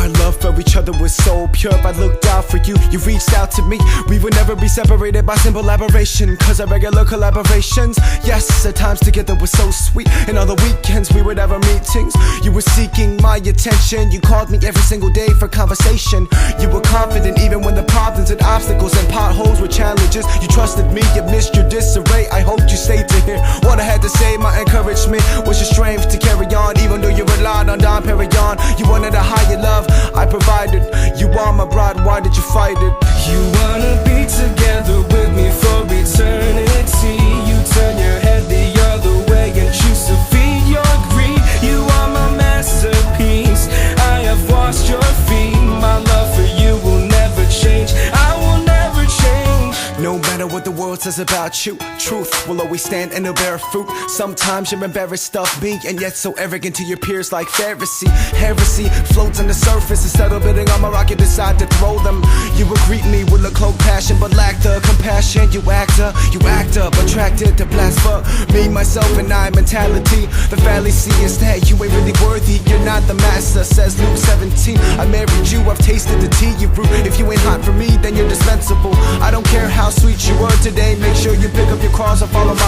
Our love for each other was so pure. I looked out for you, you reached out to me. We would never be separated by simple aberration, cause our regular collaborations, yes, at times together was so sweet. And on the weekends we would have our meetings. You were seeking my attention, you called me every single day for conversation. You were confident even when the problems and obstacles and potholes were challenges. You trusted me, you missed your disarray. I hoped you stayed to hear what I had to say. My encouragement was your strength to carry on, even though you relied on Dom Perignon. You wanted a higher love, I provided. You are my bride, why did you fight it? You wanna be together with me for eternity. You turn your head the other way and choose to feed your greed. You are my masterpiece, I have washed your feet. My love for you will never change, I will never change. No matter what the world says about you, truth will always stand and it'll bear fruit. Sometimes you're embarrassed of me, and yet so arrogant to your peers like Pharisee. Heresy floats on the surface. Instead of bidding on my rock, you decide to throw them. You would greet me with a cloak passion, but lack the compassion. You act up, attracted to blasphemy, myself and I mentality. The fallacy is that you ain't really worthy, you're not the master, says Luke 17. I married you, I've tasted the tea you brew. If you ain't hot for me, then you're dispensable. I don't care how sweet you were today, make sure you pick up your cross and follow my